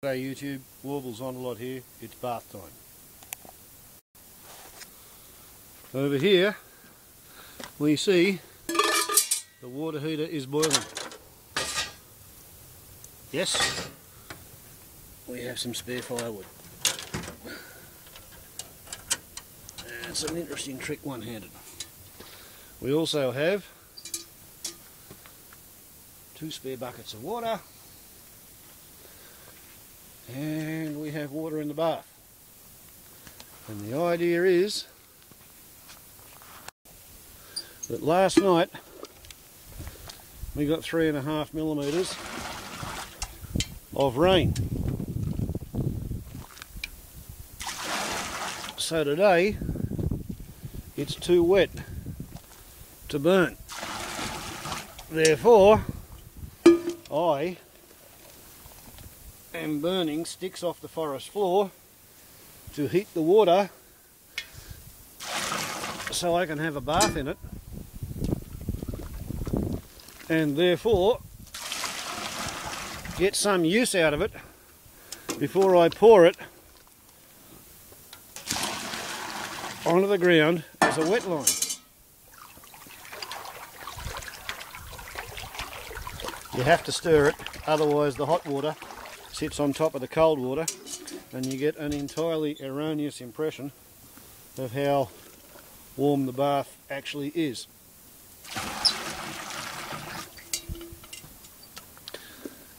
Hey YouTube, Warbles on a lot here, it's bath time. Over here we see the water heater is boiling. Yes, we have some spare firewood. And it's an interesting trick one-handed. We also have 2 spare buckets of water. And we have water in the bath. And the idea is that last night we got 3.5 millimeters of rain. So today it's too wet to burn. Therefore, I am burning sticks off the forest floor to heat the water so I can have a bath in it, and therefore get some use out of it before I pour it onto the ground as a wet line. You have to stir it, otherwise the hot water sits on top of the cold water and you get an entirely erroneous impression of how warm the bath actually is.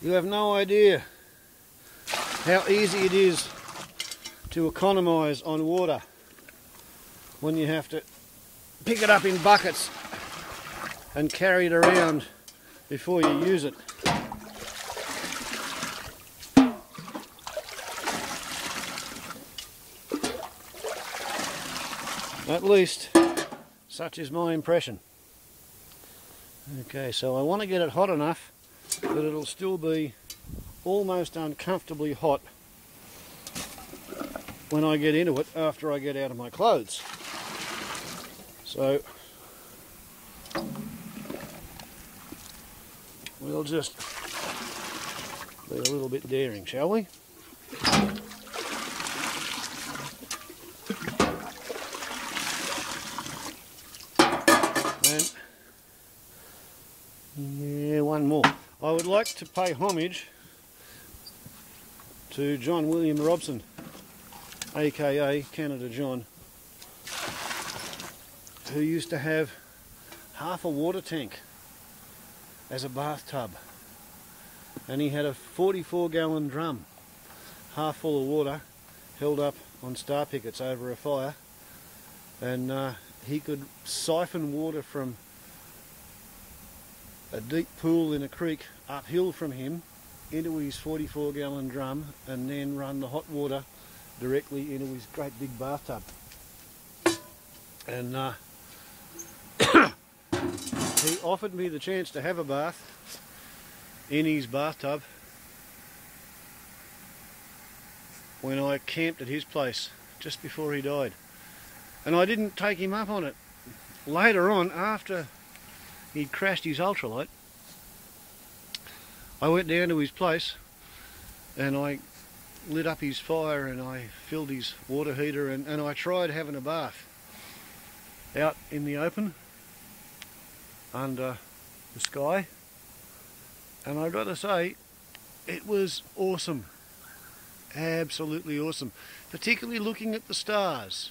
You have no idea how easy it is to economise on water when you have to pick it up in buckets and carry it around before you use it. At least, such is my impression. Okay, so I want to get it hot enough that it'll still be almost uncomfortably hot when I get into it after I get out of my clothes. So, we'll just be a little bit daring, shall we? Yeah, one more. I would like to pay homage to John William Robson, aka Canada John, who used to have half a water tank as a bathtub, and he had a 44-gallon drum half full of water held up on star pickets over a fire, and he could siphon water from a deep pool in a creek uphill from him into his 44-gallon drum and then run the hot water directly into his great big bathtub. And he offered me the chance to have a bath in his bathtub when I camped at his place just before he died, and I didn't take him up on it. Later on, after he'd crashed his ultralight, I went down to his place and I lit up his fire and I filled his water heater and I tried having a bath out in the open under the sky, and I got to say, it was awesome. Absolutely awesome, particularly looking at the stars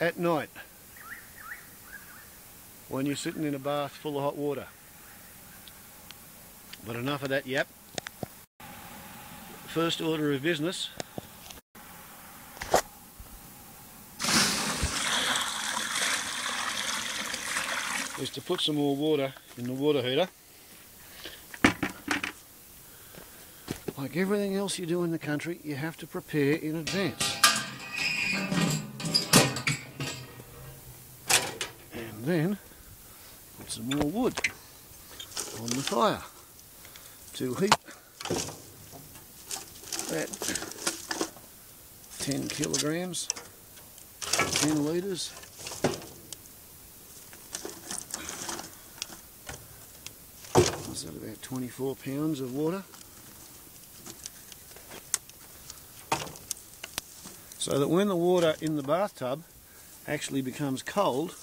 at night when you're sitting in a bath full of hot water. But enough of that yap. First order of business is to put some more water in the water heater. Like everything else you do in the country, you have to prepare in advance. And then put some more wood on the fire to heat that 10 kilograms, 10 litres. Is that about 24 pounds of water? so that when the water in the bathtub actually becomes cold,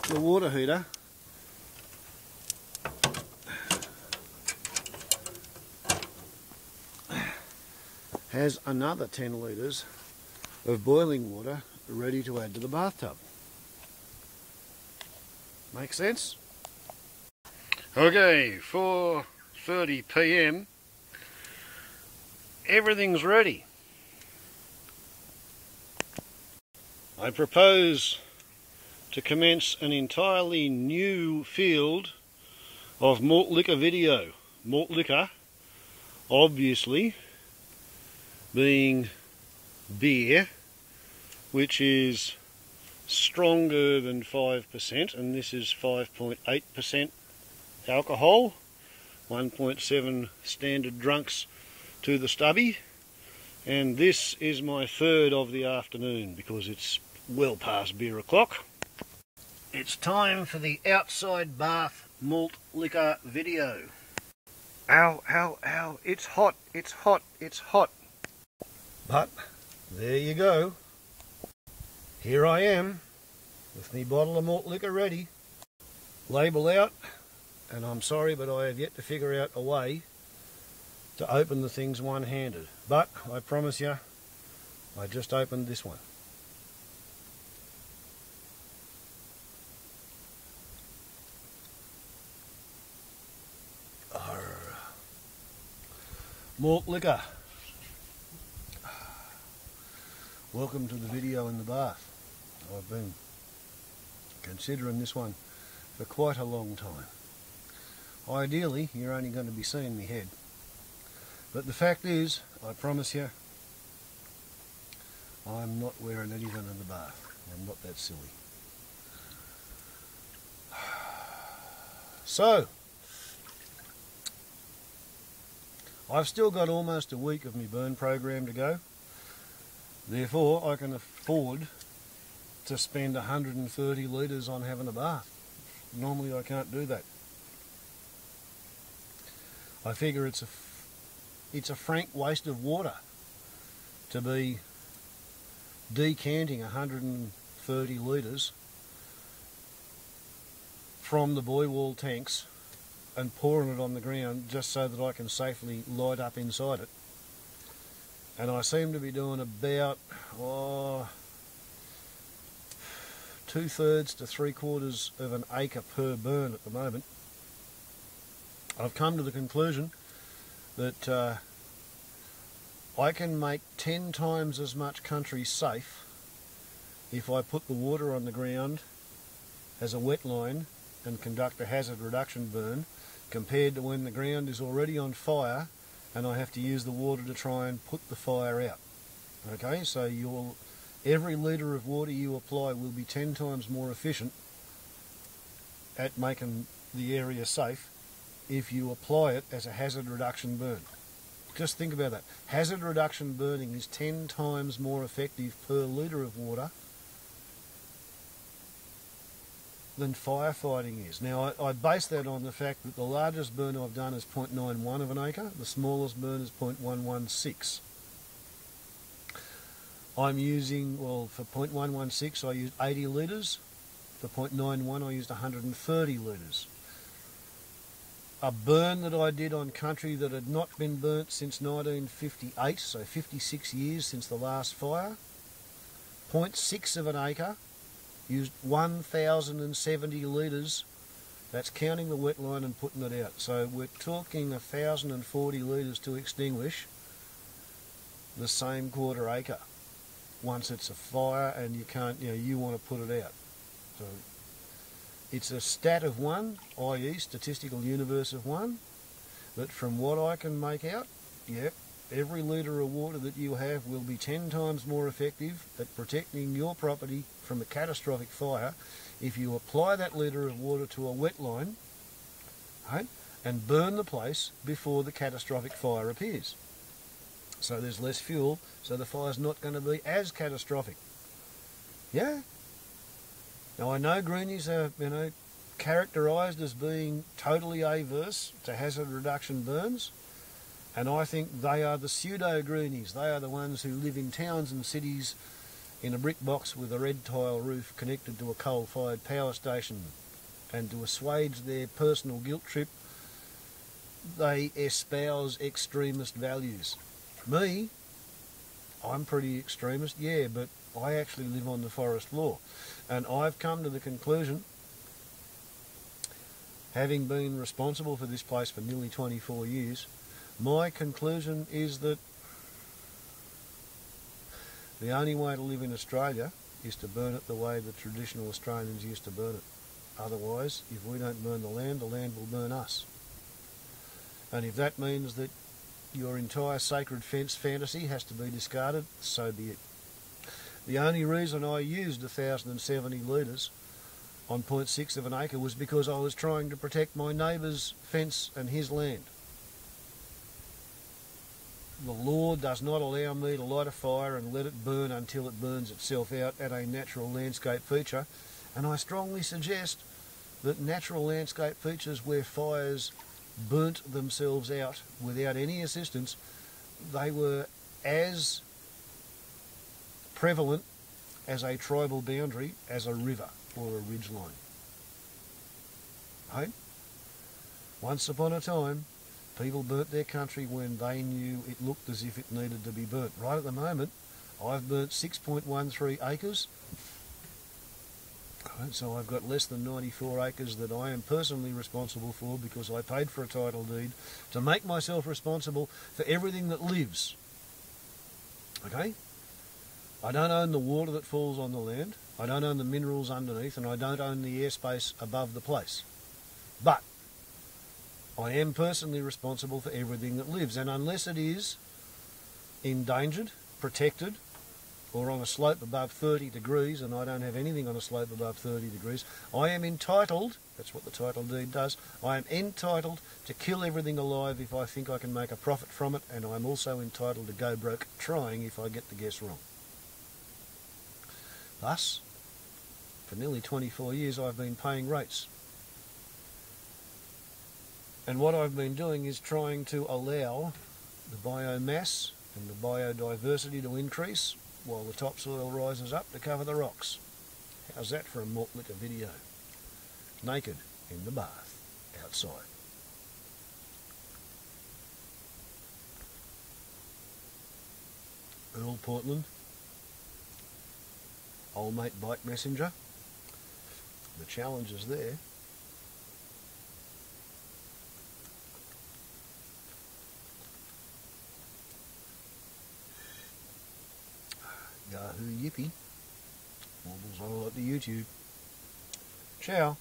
the water heater has another 10 litres of boiling water ready to add to the bathtub. Make sense? Okay, 4:30 PM. Everything's ready. I propose to commence an entirely new field of malt liquor video. Malt liquor, obviously, being beer, which is stronger than 5%, and this is 5.8% alcohol, 1.7 standard drunks to the stubby, and this is my third of the afternoon because it's well past beer o'clock. It's time for the outside bath malt liquor video. Ow, ow, ow, it's hot, it's hot, it's hot. But there you go. Here I am with my bottle of malt liquor ready. Label out, and I'm sorry, but I have yet to figure out a way to open the things one-handed. But I promise you, I just opened this one. Malt liquor. Welcome to the video in the bath. I've been considering this one for quite a long time. Ideally, you're only going to be seeing me head. But the fact is, I promise you, I'm not wearing anything in the bath. I'm not that silly. So, I've still got almost a week of my burn program to go. Therefore, I can afford to spend 130 litres on having a bath. Normally I can't do that. I figure it's a frank waste of water to be decanting 130 litres from the buoy wall tanks and pouring it on the ground just so that I can safely light up inside it. And I seem to be doing about 2/3 to 3/4 of an acre per burn at the moment. I've come to the conclusion that I can make 10 times as much country safe if I put the water on the ground as a wet line and conduct a hazard reduction burn, compared to when the ground is already on fire and I have to use the water to try and put the fire out. Okay, so every litre of water you apply will be 10 times more efficient at making the area safe if you apply it as a hazard reduction burn. Just think about that. Hazard reduction burning is 10 times more effective per litre of water than firefighting is. Now, I base that on the fact that the largest burn I've done is 0.91 of an acre, the smallest burn is 0.116. I'm using, well, for 0.116 I used 80 litres, for 0.91 I used 130 litres. A burn that I did on country that had not been burnt since 1958, so 56 years since the last fire, 0.6 of an acre, used 1,070 litres, that's counting the wet line and putting it out. So we're talking 1,040 litres to extinguish the same quarter acre once it's a fire and you can't, you want to put it out. So it's a stat of 1, i.e. statistical universe of 1, but from what I can make out, yep, every litre of water that you have will be 10 times more effective at protecting your property from a catastrophic fire if you apply that litre of water to a wet line, right, and burn the place before the catastrophic fire appears. So there's less fuel, so the fire's not going to be as catastrophic. Yeah? Now I know greenies are, characterised as being totally averse to hazard reduction burns. And I think they are the pseudo-greenies. They are the ones who live in towns and cities in a brick box with a red tile roof connected to a coal-fired power station. And to assuage their personal guilt trip, they espouse extremist values. Me, I'm pretty extremist, yeah, but I actually live on the forest law. And I've come to the conclusion, having been responsible for this place for nearly 24 years, my conclusion is that the only way to live in Australia is to burn it the way the traditional Australians used to burn it. Otherwise, if we don't burn the land will burn us. And if that means that your entire sacred fence fantasy has to be discarded, so be it. The only reason I used 1,070 litres on 0.6 of an acre was because I was trying to protect my neighbour's fence and his land. The law does not allow me to light a fire and let it burn until it burns itself out at a natural landscape feature, and I strongly suggest that natural landscape features where fires burnt themselves out without any assistance, they were as prevalent as a tribal boundary as a river or a ridgeline. Right? Once upon a time, people burnt their country when they knew it looked as if it needed to be burnt. Right at the moment, I've burnt 6.13 acres. Right, so I've got less than 94 acres that I am personally responsible for because I paid for a title deed to make myself responsible for everything that lives. Okay? I don't own the water that falls on the land, I don't own the minerals underneath, and I don't own the airspace above the place. But I am personally responsible for everything that lives, and unless it is endangered, protected, or on a slope above 30 degrees, and I don't have anything on a slope above 30 degrees, I am entitled, that's what the title deed does, I am entitled to kill everything alive if I think I can make a profit from it, and I'm also entitled to go broke trying if I get the guess wrong. Thus, for nearly 24 years I've been paying rates. And what I've been doing is trying to allow the biomass and the biodiversity to increase while the topsoil rises up to cover the rocks. How's that for a malt liquor video? Naked in the bath, outside. Earl Portland, old mate bike messenger. The challenge is there. Yahoo Yippee. Warbles on a lot to YouTube. Ciao.